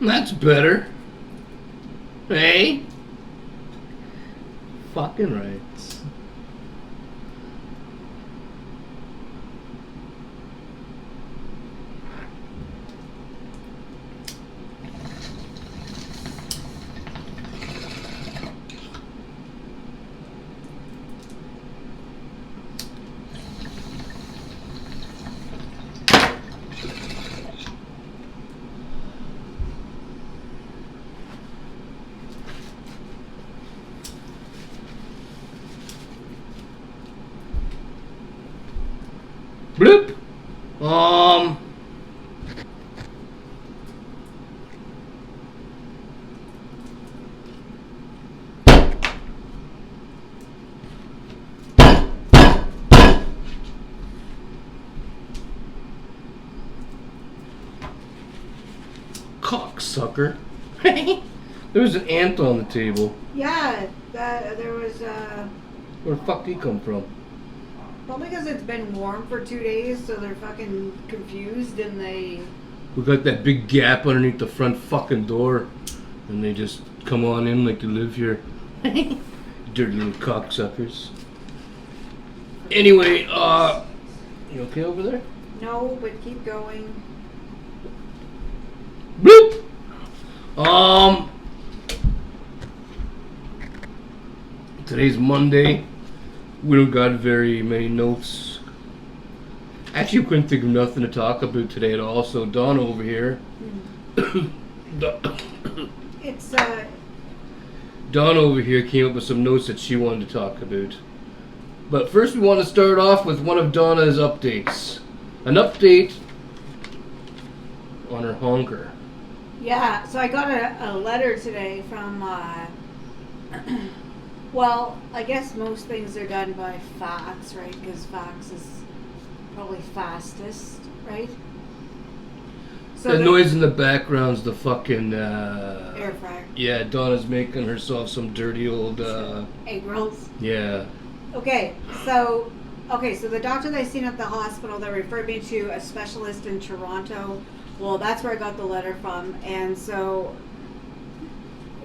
That's better. Hey? Fucking right. Bloop. Cocksucker. There was an ant on the table. Yeah, there was. Where the fuck did he come from? Well, because it's been warm for 2 days, so they're fucking confused and they. We got that big gap underneath the front fucking door, and they just come on in like they live here. Dirty little cocksuckers. Anyway, you okay over there? No, but keep going. Bloop. Today's Monday. We don't got very many notes. Actually, we couldn't think of nothing to talk about today at all. So Donna over here. It's Donna over here came up with some notes that she wanted to talk about. But first, we want to start off with one of Donna's updates. An update on her honker. Yeah, so I got a letter today from, well, I guess most things are done by fax, right? Because fax is probably fastest, right? So The noise in the background's the fucking, air fryer. Yeah, Donna's making herself some dirty old, Egg rolls. yeah. Okay, so the doctor that I seen at the hospital that referred me to a specialist in Toronto. Well, that's where I got the letter from, and so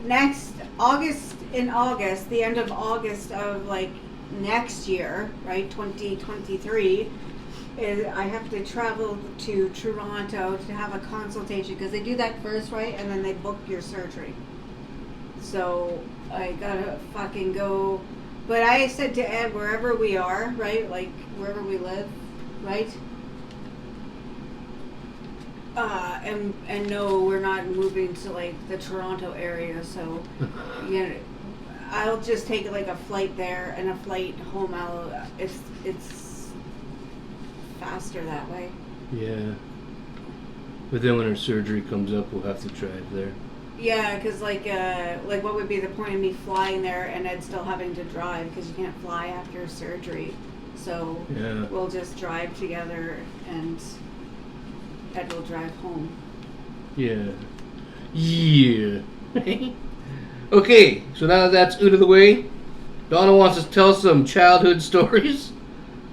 next August, the end of August of like next year, right, 2023, I have to travel to Toronto to have a consultation because they do that first, right, and then they book your surgery. So I gotta fucking go. But I said to Ed, wherever we are, right, like wherever we live, right. And no, we're not moving to like the Toronto area, so yeah, I'll just take like a flight there and a flight home. It's faster that way. Yeah. But then when her surgery comes up, we'll have to drive there. Yeah, because like what would be the point of me flying there and Ed still having to drive because you can't fly after surgery, so Yeah. we'll just drive together and Ed will drive home. Yeah. Yeah. Okay, so now that that's out of the way, Donna wants us to tell some childhood stories.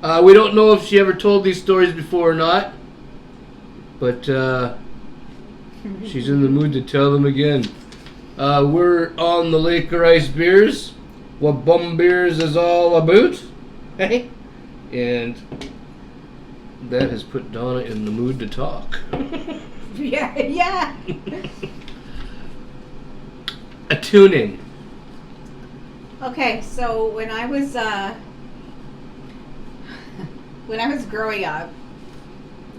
We don't know if she ever told these stories before or not, but she's in the mood to tell them again. We're on the Laker Ice Beers, what Bum Beers is all about. And that has put Donna in the mood to talk. Yeah. A tune-in. Okay, so when I was growing up,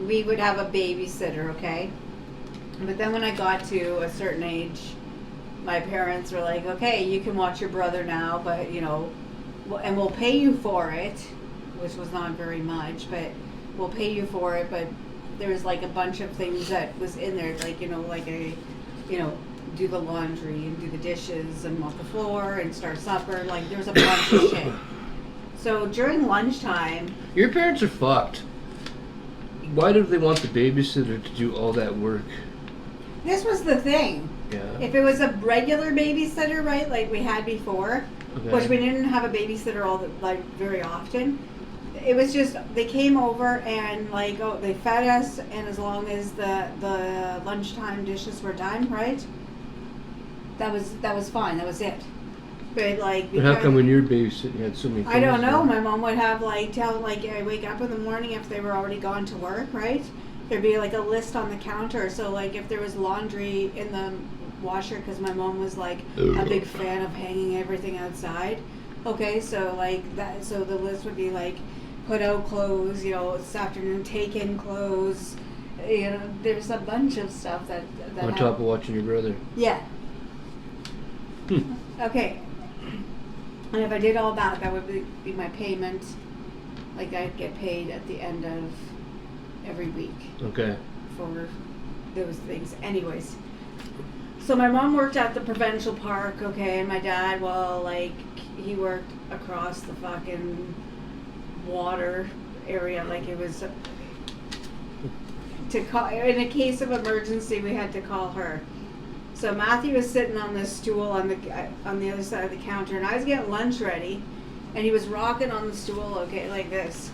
we would have a babysitter, okay? But then when I got to a certain age, my parents were like, okay, you can watch your brother now, but, and we'll pay you for it, which was not very much, but we'll pay you for it, but there was like a bunch of things that was in there, like, do the laundry and do the dishes and mop the floor and start supper, like there's a bunch of shit. So during lunchtime... Your parents are fucked. Why do they want the babysitter to do all that work? This was the thing. Yeah. If it was a regular babysitter, right, like we had before, Okay. which we didn't have a babysitter very often, it was just, they came over and like, oh, they fed us, and as long as the lunchtime dishes were done, right? That was fine. That was it. But like, But how come when you're babysitting you had so many things? I don't know. done? My mom would have like I wake up in the morning if they were already gone to work, right? There'd be like a list on the counter. So like if there was laundry in the washer, because my mom was like a big fan of hanging everything outside. Okay, so like that. So the list would be like, put out clothes, this afternoon, take in clothes. There's a bunch of stuff that On top of watching your brother. Yeah. Okay. And if I did all that, that would be my payment. Like I'd get paid at the end of every week. Okay. For those things. Anyways. So my mom worked at the provincial park, okay, and my dad, well, like, he worked across the fucking water area, like it was to call in a case of emergency. We had to call her. So Matthew was sitting on this stool on the other side of the counter, and I was getting lunch ready, and he was rocking on the stool, okay, like this.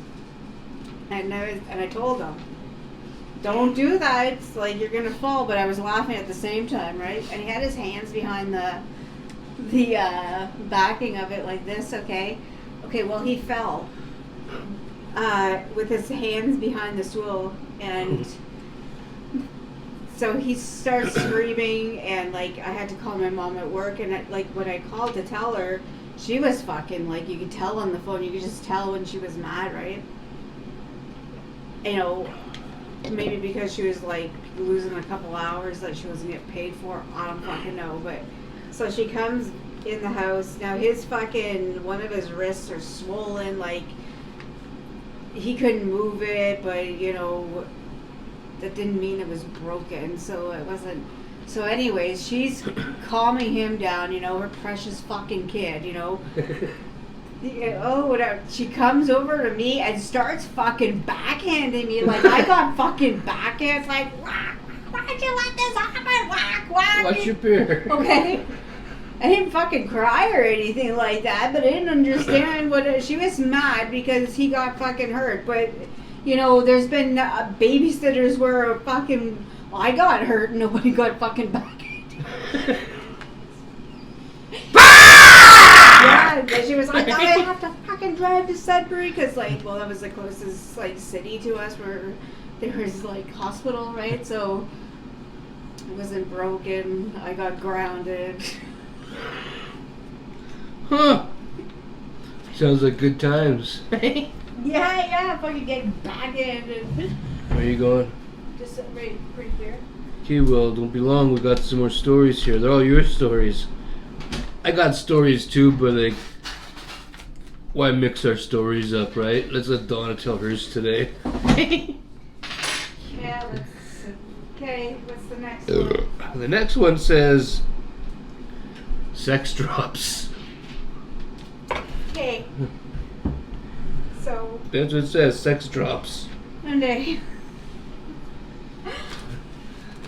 And I told him, don't do that. It's like you're gonna fall. But I was laughing at the same time, right? And he had his hands behind the backing of it like this, okay. Okay, well he fell with his hands behind the stool, and so he starts screaming, and like I had to call my mom at work, and like when I called to tell her, she was fucking, like, you could tell on the phone, you could just tell when she was mad, right? Maybe because she was like losing a couple hours that she wasn't getting paid for. I don't fucking know. But so she comes in the house. Now his fucking, one of his wrists are swollen, like he couldn't move it, but that didn't mean it was broken, so it wasn't. So anyways, she's calming him down, her precious fucking kid, whatever. She comes over to me and starts fucking backhanding me, like I got fucking backhands, like, why'd you let this happen? Whack, whack. What's your beer? Okay. I didn't fucking cry or anything like that, but I didn't understand she was mad because he got fucking hurt. But, there's been babysitters where fucking I got hurt and nobody got fucking backhanded. Yeah, she was like, I have to fucking drive to Sudbury because, like, well, that was the closest, like, city to us where there was, like, hospital, right? So it wasn't broken. I got grounded. Huh. Sounds like good times. Yeah, fucking getting backhanded. Where are you going? Just right here. Okay, well, don't be long. We got some more stories here. They're all your stories. I got stories too, but like, why mix our stories up, right? Let's let Donna tell hers today. Yeah, okay, what's the next one? The next one says sex drops. Okay. So That's what it says, sex drops. one day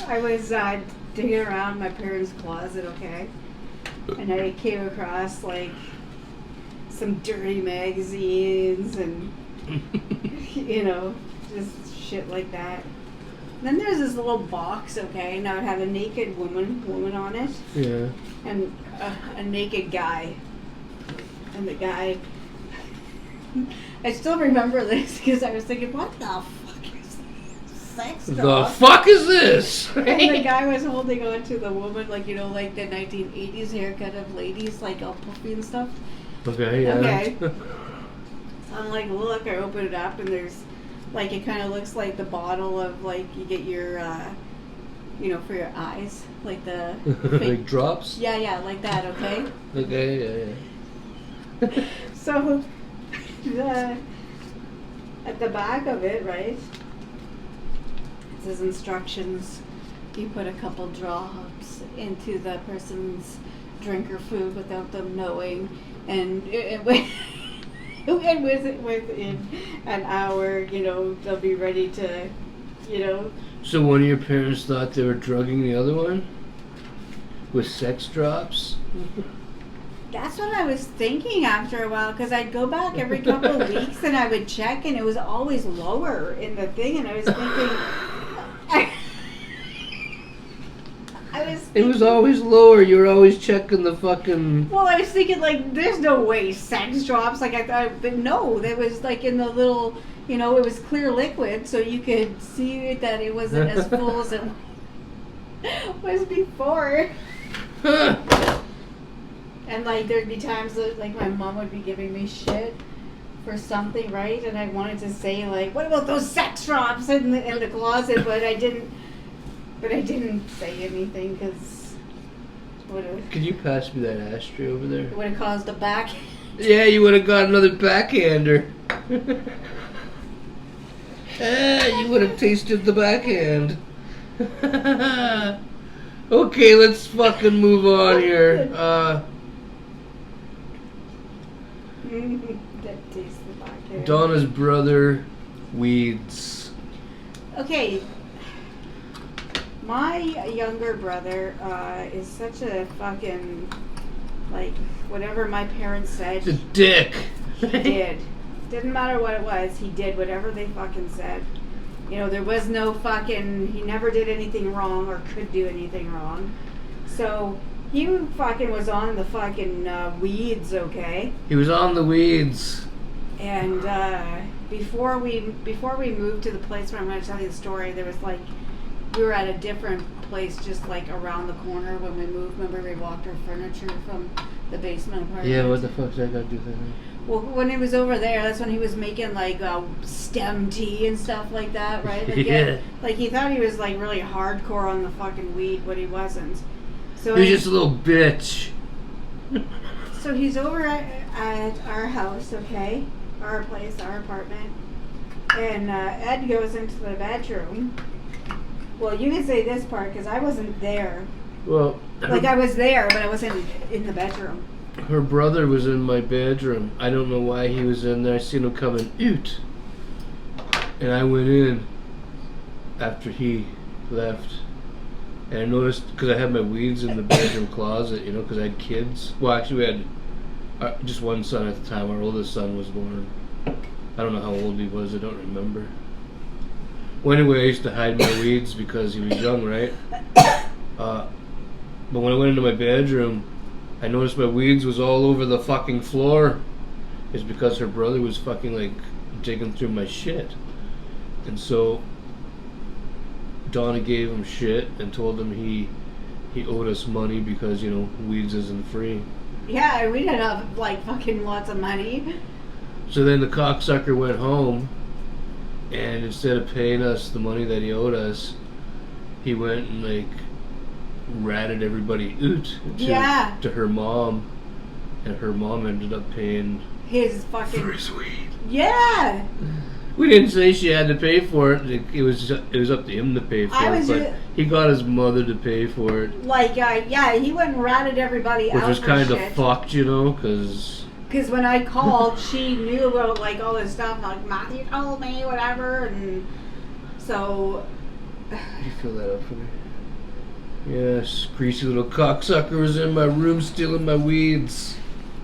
I was digging around my parents' closet, okay? And I came across like some dirty magazines and just shit like that. And then there's this little box, okay? Now it had a naked woman on it. Yeah. And a naked guy. And the guy, I still remember this because I was thinking, what the fuck is this? Sex The doll? fuck is this? And the guy was holding on to the woman, like, like the 1980s haircut of ladies, like all puffy and stuff. Okay, yeah. Okay. So I'm like, look, I open it up and there's, like, it kind of looks like the bottle of, like, you get your, for your eyes. Like the... Like drops? Yeah, like that, okay? Okay, yeah. So, at the back of it, right, it says instructions. You put a couple drops into the person's drink or food without them knowing, and within an hour, they'll be ready to, So one of your parents thought they were drugging the other one? With sex drops? That's what I was thinking after a while, because I'd go back every couple of weeks and I would check, and it was always lower in the thing, and I was thinking, It was always lower. You were always checking the fucking. Well, I was thinking, like, there's no way sex drops. Like, I thought, but no, that was like in the little, it was clear liquid, so you could see that it wasn't as full as it was before. And, like, there'd be times that, like, my mom would be giving me shit for something, right? And I wanted to say, like, what about those sex drops in the closet? But I didn't say anything, because Could you pass me that ashtray over there? It would have caused a back. Yeah, you would have got another backhander. You would have tasted the backhand. Okay, let's fucking move on here. That tastes the backhand. Donna's brother, weeds. Okay. My younger brother is such a fucking, like, whatever my parents said. He's a dick. He did. Didn't matter what it was, he did whatever they fucking said. There was no fucking, he never did anything wrong or could do anything wrong. So, he fucking was on the fucking weeds, okay? He was on the weeds. And before we moved to the place where I'm going to tell you the story, there was like, we were at a different place just like around the corner when we moved. Remember we walked our furniture from the basement apartment? Yeah, what the fuck's that got to do with that? Well, when he was over there, that's when he was making like stem tea and stuff like that, right? Like, yeah. Like he thought he was like really hardcore on the fucking weed, but he wasn't. So he was just a little bitch. So he's over at our house, okay? Our place, our apartment. And Ed goes into the bedroom. Well, you can say this part because I wasn't there. Well, like I was there, but I wasn't in the bedroom. Her brother was in my bedroom. I don't know why he was in there. I seen him coming out. And I went in after he left. And I noticed, because I had my weeds in the bedroom closet, because I had kids. Well, actually we had just one son at the time. Our oldest son was born. I don't know how old he was. I don't remember. Well, anyway, I used to hide my weeds because he was young, right? But when I went into my bedroom, I noticed my weeds was all over the fucking floor. It's because her brother was fucking like digging through my shit. And so Donna gave him shit and told him he owed us money because, weeds isn't free. Yeah, we didn't have like fucking lots of money. So then the cocksucker went home, and instead of paying us the money that he owed us, he went and like ratted everybody out to her mom, and her mom ended up paying his fucking for his weed. Yeah. We didn't say she had to pay for it. It was up to him to pay for it, but he got his mother to pay for it. Like, he went and ratted everybody out. Which was kind of fucked, because when I called, she knew about like all this stuff. Like Matthew told me, whatever, and so. Did you fill that up for me? Yes, greasy little cocksucker was in my room stealing my weeds.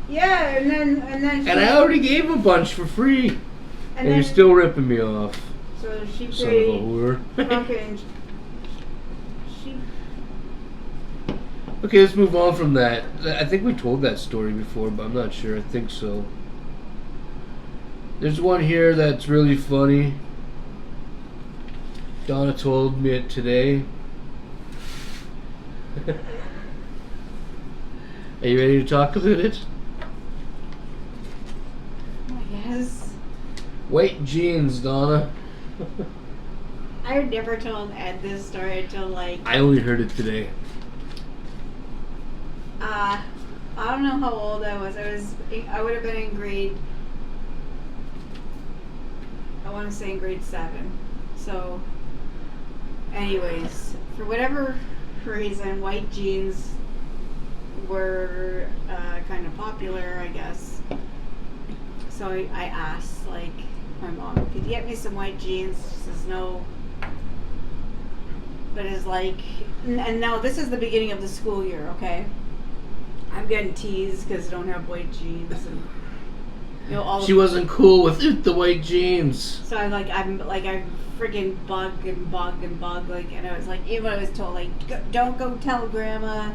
Yeah, and then. And I already gave him a bunch for free. And you're still ripping me off. So she Son of a whore. Okay, let's move on from that. I think we told that story before, but I'm not sure. I think so. There's one here that's really funny. Donna told me it today. Are you ready to talk about it? Yes. White jeans, Donna. I had never told Ed this story until like. I only heard it today. I don't know how old I was. I would have been in grade. I want to say in grade 7. So, anyways, for whatever reason, white jeans were kind of popular, I guess. So I asked, like, my mom, could you get me some white jeans? She says no. But it's like, and now this is the beginning of the school year, okay? I'm getting teased because I don't have white jeans, and all. She wasn't cool with the white jeans. So I'm freaking bug, and I was like, even I was told don't go tell grandma,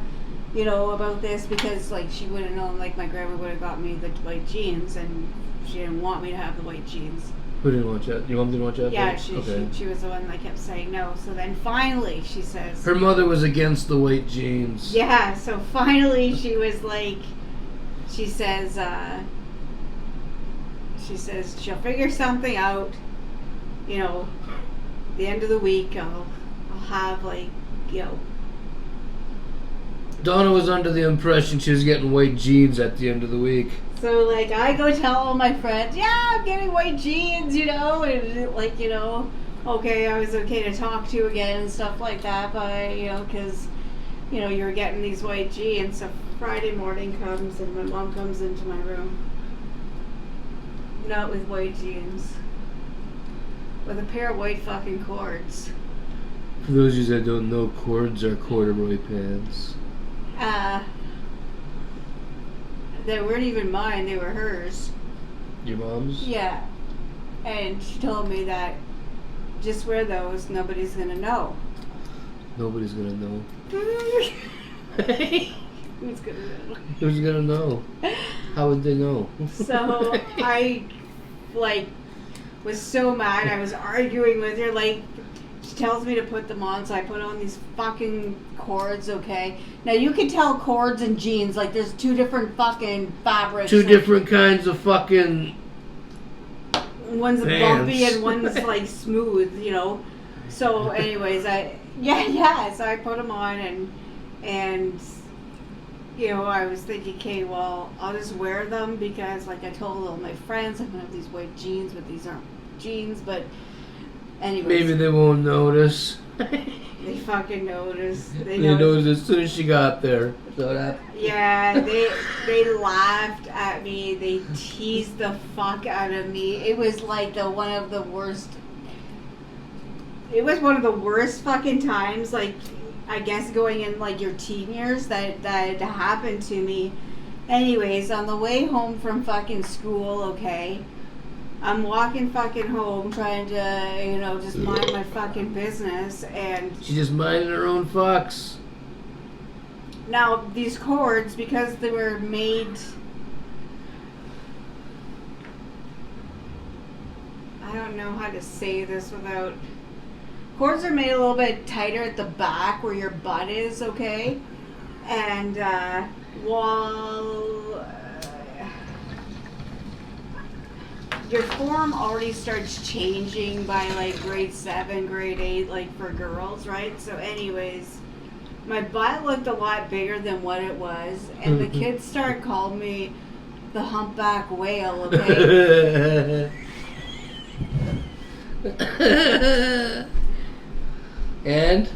about this, because she would have known, my grandma would have got me the white jeans, and she didn't want me to have the white jeans. Who didn't want you? Your mom didn't want you? Yeah, she was the one that kept saying no. So then finally she says... Her mother was against the white jeans. Yeah, so finally she was like... She says she'll figure something out. The end of the week I'll have Donna was under the impression she was getting white jeans at the end of the week. So, I go tell all my friends, yeah, I'm getting white jeans, and, okay, I was okay to talk to again and stuff like that, but, because, you're getting these white jeans. So Friday morning comes, and my mom comes into my room. Not with white jeans. With a pair of white fucking cords. For those of you that don't know, cords are corduroy pants. They weren't even mine, they were hers. Your mom's? Yeah. And she told me that just wear those, nobody's gonna know. Nobody's gonna know. Who's gonna know? Who's gonna know? How would they know? So I was so mad. I was arguing with her. She tells me to put them on, so I put on these fucking cords, okay? Now you can tell cords and jeans, there's two different fucking fabrics. Two different kinds of fucking... One's pants. bumpy and one's smooth, So anyways, so I put them on, and I was thinking, okay, well, I'll just wear them because, I told all my friends, I'm gonna have these white jeans, but these aren't jeans, but anyways. Maybe they won't notice. They fucking noticed. They noticed as soon as she got there. So that... Yeah, they laughed at me. They teased the fuck out of me. It was one of the worst. It was one of the worst fucking times. I guess going in your teen years that happened to me. Anyways, on the way home from fucking school, okay. I'm walking fucking home trying to, just mind my fucking business, and... She's just minding her own fucks. Now, these cords, because they were made... I don't know how to say this without... Cords are made a little bit tighter at the back where your butt is, okay? And, while... your form already starts changing by grade 7, grade 8, for girls, right? So anyways, my butt looked a lot bigger than what it was, and the kids started calling me the humpback whale, okay? And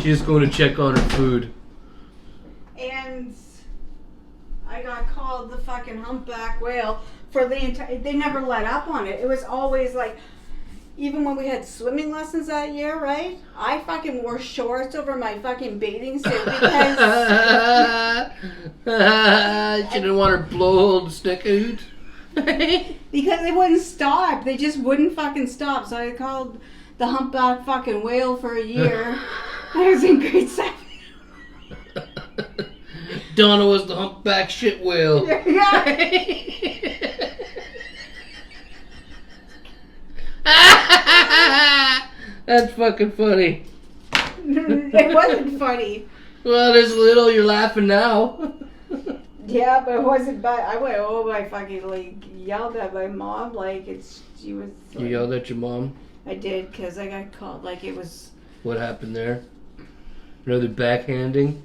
she's going to check on her food. And I got called the fucking humpback whale for the entire... They never let up on it. It was always even when we had swimming lessons that year, right? I fucking wore shorts over my fucking bathing suit because... She didn't want her blowhole to stick out. Because they wouldn't stop. They just wouldn't fucking stop. So I called the humpback fucking whale for a year. I was in grade 7. Donna was the humpback shit whale. Yeah. That's fucking funny. It wasn't funny. Well, there's a little. You're laughing now. Yeah, but it wasn't bad. I went home. I fucking yelled at my mom. She was. You yelled at your mom? I did, because I got called. It was. What happened there? Another backhanding?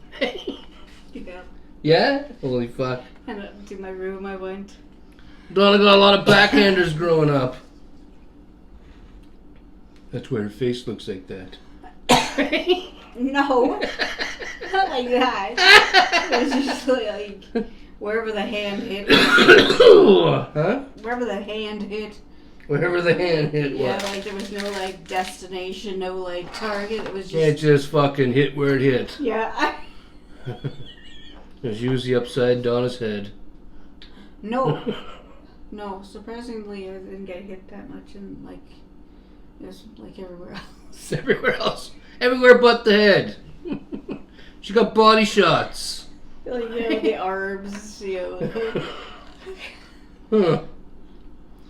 Yeah. Yeah? Holy fuck. And up to my room I went. Donna got a lot of backhanders growing up. That's why her face looks like that. No. Not like that. It was just wherever the hand hit. Huh? Wherever the hand hit. Wherever the hand hit. Yeah, what? there was no destination, no target. It was just... Yeah, it just fucking hit where it hit. Yeah. There's usually upside Donna's head. No. No, surprisingly, I didn't get hit that much, and like, just like everywhere else. Everywhere else. Everywhere but the head. She got body shots. Like, the arms, Huh.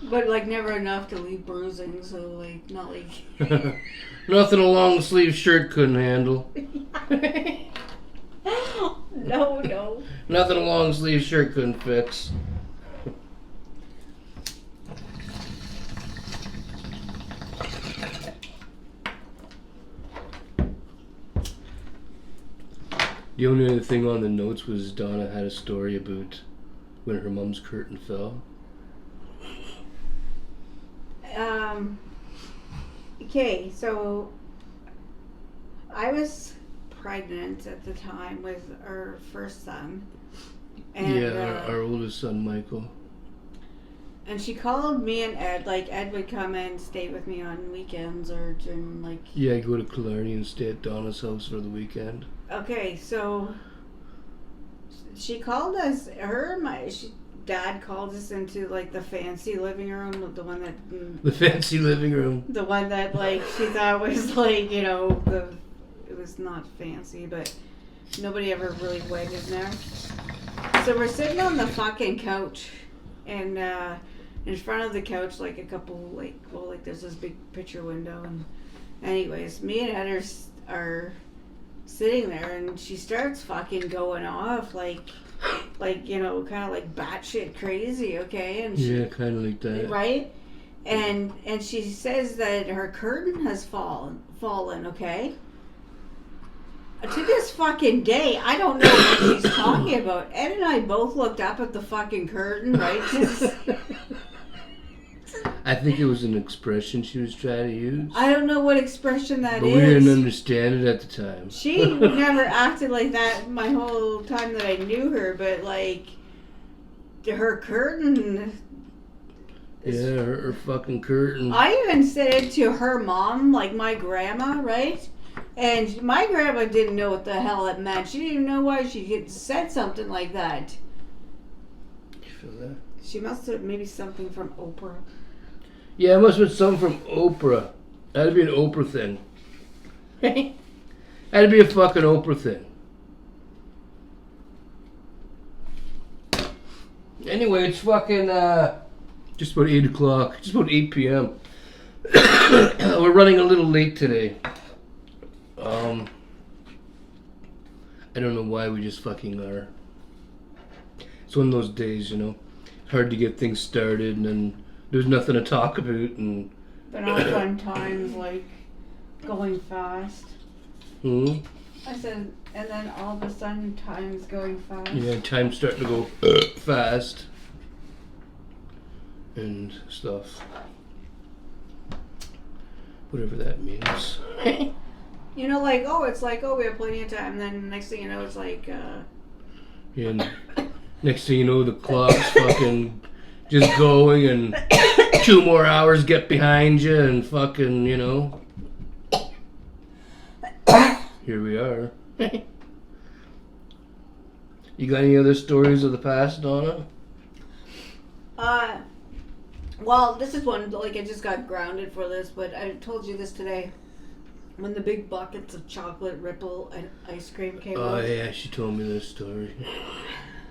But like never enough to leave bruising, so like not like. Nothing a long sleeve shirt couldn't handle. No. Nothing a long sleeve shirt couldn't fix. The only other thing on the notes was Donna had a story about when her mom's curtain fell. Okay, so I was pregnant at the time with our first son. And, our oldest son, Michael. And she called me and Ed. Like, Ed would come and stay with me on weekends or during, like... Yeah, I'd go to Killarney and stay at Donna's house for the weekend. Okay, so she called us, Dad called us into, like, the fancy living room, the one that... The fancy living room. The one that, like, she thought was, like, it was not fancy, but nobody ever really went in there. So we're sitting on the fucking couch, and in front of the couch, like, a couple, there's this big picture window, and anyways, me and Ed are sitting there, and she starts fucking going off, like kind of like batshit crazy, okay? And yeah, kind of like that, right? And she says that her curtain has fallen, okay? To this fucking day, I don't know what she's talking about. Ed and I both looked up at the fucking curtain, right? I think it was an expression she was trying to use. I don't know what expression that but is. We didn't understand it at the time. She never acted like that my whole time that I knew her, but like her curtain. Yeah, her fucking curtain. I even said it to her mom, like my grandma, right? And my grandma didn't know what the hell it meant. She didn't even know why she had said something like that. You feel that? She must have maybe something from Oprah. Yeah, it must have been something from Oprah. That'd be an Oprah thing. That'd be a fucking Oprah thing. Anyway, it's fucking just about 8 o'clock. Just about 8 p.m. We're running a little late today. I don't know why, we just fucking are. It's one of those days, hard to get things started, and then there's nothing to talk about, and... But all fun times, like, going fast. I said, and then all of a sudden, time's going fast. Yeah, time's starting to go fast. And stuff. Whatever that means. We have plenty of time. And then next thing you know, it's like, Yeah, and next thing you know, the clock's fucking just going, and 2 more hours get behind you, and fucking, here we are. You got any other stories of the past, Donna? Well, this is one, like, I just got grounded for this, but I told you this today. When the big buckets of chocolate Ripple and ice cream came out. Oh yeah, she told me this story.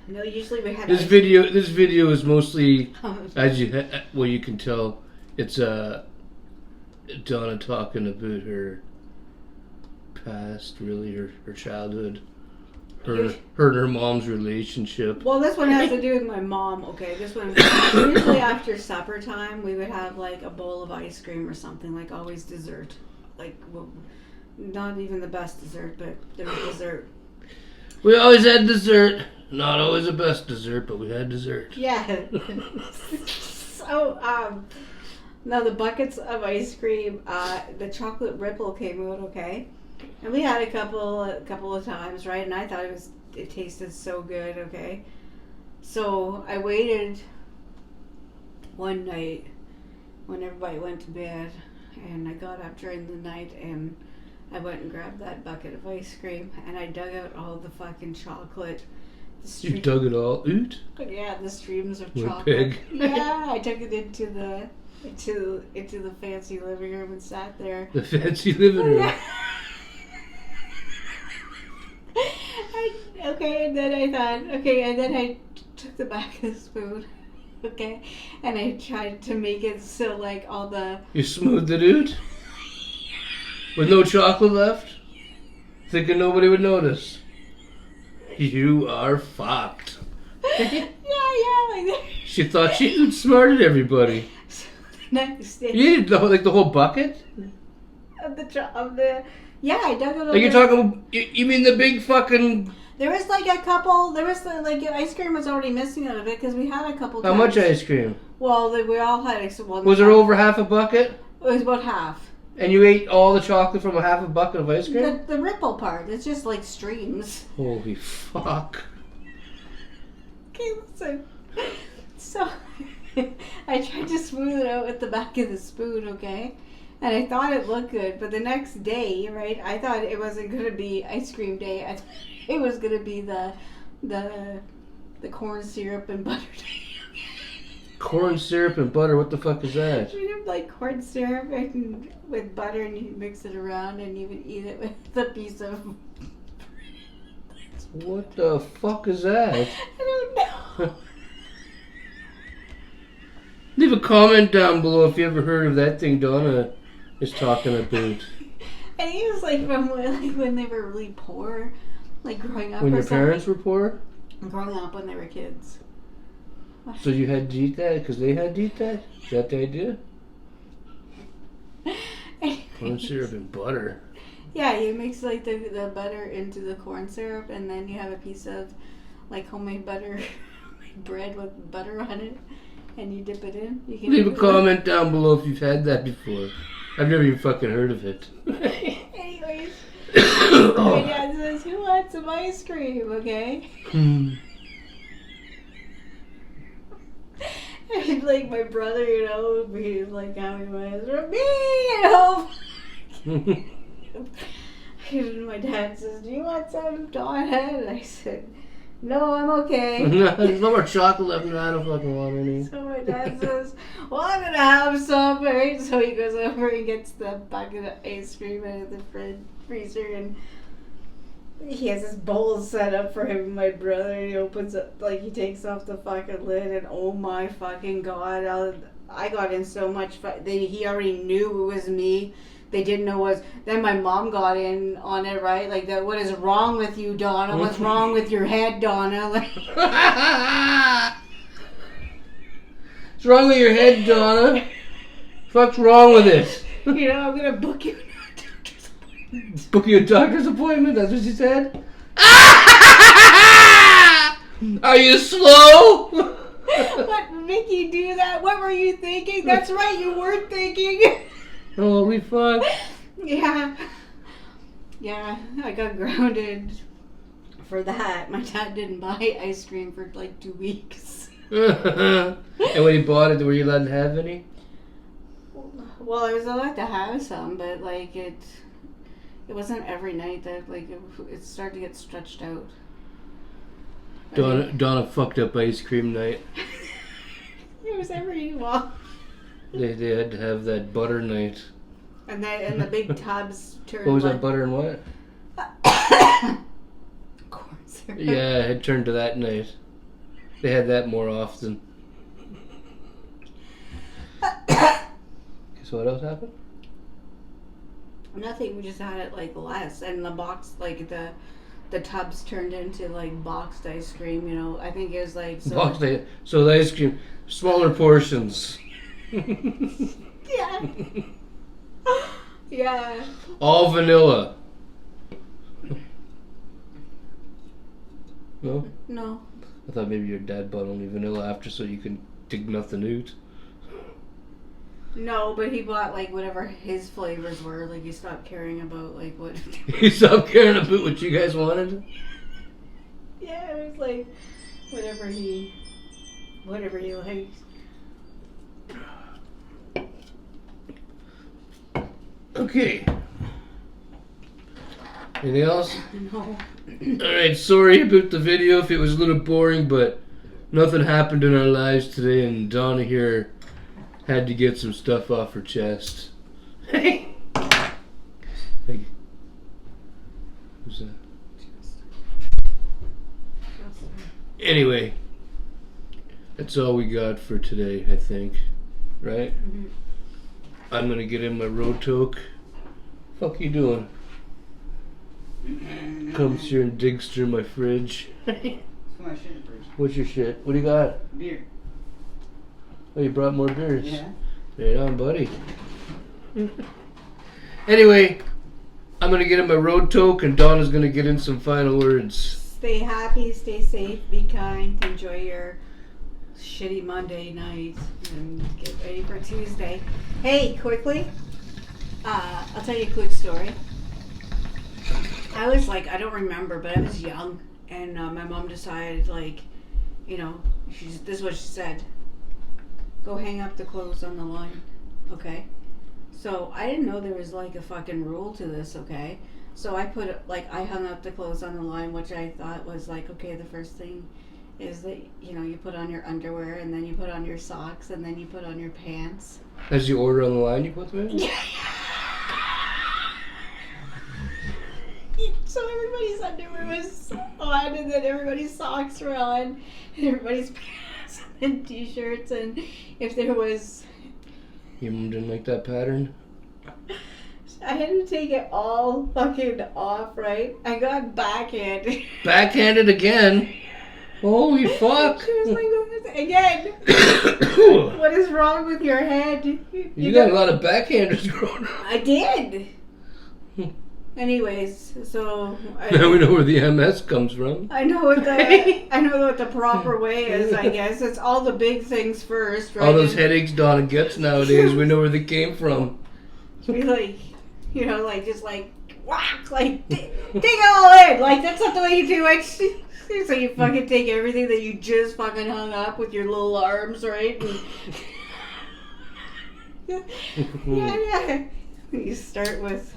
No, usually we had This video is mostly, as you can tell, it's Donna talking about her past, really, her childhood, her and her mom's relationship. Well, this one has to do with my mom. Okay, this one usually after supper time we would have like a bowl of ice cream or something, like always dessert. Like, well, not even the best dessert, but there was dessert. We always had dessert. Not always the best dessert, but we had dessert. Yeah. So, now the buckets of ice cream, the chocolate Ripple came out, okay? And we had a couple of times, right? And I thought it tasted so good, okay? So I waited one night when everybody went to bed, and I got up during the night and I went and grabbed that bucket of ice cream, and I dug out all the fucking chocolate stream. You dug it all out? Yeah, the streams of With a chocolate. pig. Yeah, I took it into the fancy living room and sat there. The fancy living room. Yeah. And then I thought, and then I took the back of the spoon, and I tried to make it so like all the. You smoothed it out? With no chocolate left? Thinking nobody would notice. You are fucked. Yeah, like that. She thought she outsmarted everybody. So the next day. You ate the whole bucket? Of the. Yeah, I dug it. Like you're talking, you mean the big fucking... There was like a couple. There was like ice cream was already missing out of it because we had a couple. How times. much ice cream? Well, we all had. Well, Was there over half a bucket? It was about half. And you ate all the chocolate from a half a bucket of ice cream? The ripple part. It's just like streams. Holy fuck. Okay, listen. So I tried to smooth it out with the back of the spoon, okay? And I thought it looked good, but the next day, right? I thought it wasn't gonna be ice cream day. I thought it was gonna be the corn syrup and butter day. Corn syrup and butter, what the fuck is that? You have like corn syrup and with butter, and you mix it around, and you would eat it with a piece of. What the fuck is that? I don't know. Leave a comment down below if you ever heard of that thing Donna is talking about. And he was like from when they were really poor, like growing up. When or your something. parents were poor? Growing up when they were kids. So you had to eat that because they had to eat that? Is that the idea? Corn syrup and butter. Yeah, you mix like the butter into the corn syrup, and then you have a piece of like homemade butter bread with butter on it, and you dip it in. You can Leave a comment down below if you've had that before. I've never even fucking heard of it. Anyways, my dad says, "Who wants some ice cream?" Okay. And like my brother, you know, he's like how he was, me, And my dad says, "Do you want some Donna?" And I said, "No, I'm okay." There's no more chocolate left and I don't fucking want any. So my dad says, "Well, I'm gonna have some," right? So he goes over and gets the bucket of ice cream out of the freezer, and he has his bowl set up for him and my brother, and he opens up, like, he takes off the fucking lid, and oh my fucking god, I got in so much he already knew it was me. They didn't know then my mom got in on it, right? Like, that, what is wrong with you, Donna? What's wrong with your head, Donna? Like, What's wrong with your head, Donna? Fuck's wrong with it? you know, I'm gonna book you a doctor's appointment. Book you a doctor's appointment? That's what she said? Are you slow? What make you do that? What were you thinking? That's right, you weren't thinking. Holy fuck. Yeah. Yeah, I got grounded for that. My dad didn't buy ice cream for like 2 weeks. And when he bought it, were you allowed to have any? Well, I was allowed to have some, but like it wasn't every night that like it started to get stretched out. Donna fucked up ice cream night. It was well. They had to have that butter night. And the big tubs turned. What was that, butter and what? Corn syrup. Yeah, it turned to that night. They had that more often. So what else happened? Nothing. We just had it like less, and the box, like the tubs turned into like boxed ice cream. You know, I think it was like so. So the ice cream, smaller portions. Yeah. Yeah. All vanilla. No? No. I thought maybe your dad bought only vanilla after so you can dig nothing out. No, but he bought like whatever his flavors were. Like he stopped caring about like what. He stopped caring about what you guys wanted? Yeah, it was like whatever he liked. Okay. Anything else? No. Alright, sorry about the video if it was a little boring, but nothing happened in our lives today, and Donna here had to get some stuff off her chest. Hey! Hey. Who's that? Anyway, that's all we got for today, I think. Right? Mhm. I'm gonna get in my road toque. Fuck you doing? Comes here and digs through my fridge. What's my shit in the fridge? What's your shit? What do you got? Beer. Oh, you brought more beers. Yeah. Right on, buddy. Anyway, I'm gonna get in my road toque, and Donna's gonna get in some final words. Stay happy, stay safe, be kind, enjoy your shitty Monday night, and get ready for Tuesday. Hey, quickly, I'll tell you a quick story. I was like, I don't remember, but I was young, and my mom decided, like, you know, this is what she said: go hang up the clothes on the line, okay? So I didn't know there was like a fucking rule to this, okay? So I I hung up the clothes on the line, which I thought was like, okay, the first thing is that, you know, you put on your underwear, and then you put on your socks, and then you put on your pants. As you order on the line, you put them in? So everybody's underwear was on, and then everybody's socks were on, and everybody's pants and t-shirts, and if there was... Your mom didn't like that pattern? I had to take it all fucking off, right? I got backhanded. Backhanded again? Holy fuck! She was like, again, what is wrong with your head? You got a lot of backhanders growing up. I did. Anyways, so Now we know where the MS comes from. I know what the proper way is. I guess it's all the big things first, right? All those headaches Donna gets nowadays, we know where they came from. Be like, you know, like just like whack, like dig it all in. Like that's not the way you do it. So you fucking take everything that you just fucking hung up with your little arms, right? And yeah. You start with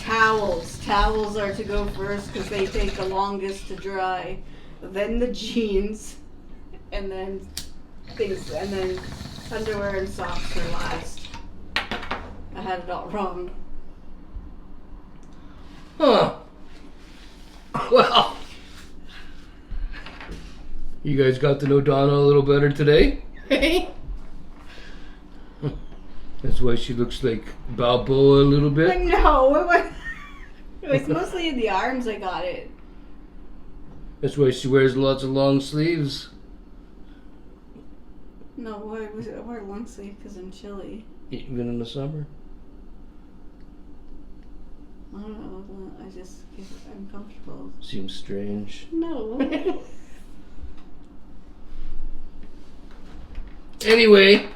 towels. Towels are to go first because they take the longest to dry. Then the jeans, and then things, and then underwear and socks are last. I had it all wrong. Huh. Well, you guys got to know Donna a little better today? That's why she looks like Balboa a little But bit. no, it was mostly in the arms I got it. That's why she wears lots of long sleeves. No, I wear long sleeve because I'm chilly. Even in the summer. I don't know, I just get uncomfortable. Seems strange. No. Anyway.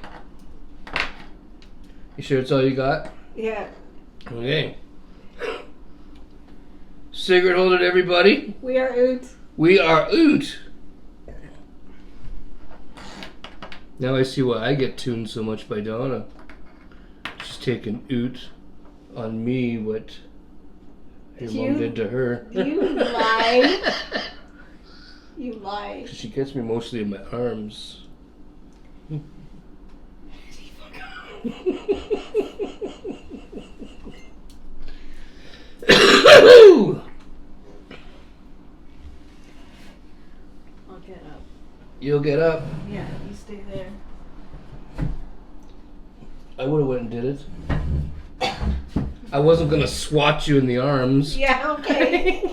You sure it's all you got? Yeah. Okay. Cigrit, hold it, everybody. We are out. We are out. Now I see why I get tuned so much by Donna. She's taking oot on me what your mom did to her. You lie. You lie. She gets me mostly in my arms. I'll get up. You'll get up. Yeah, you stay there. I would have went and did it. I wasn't gonna swat you in the arms. Yeah, okay.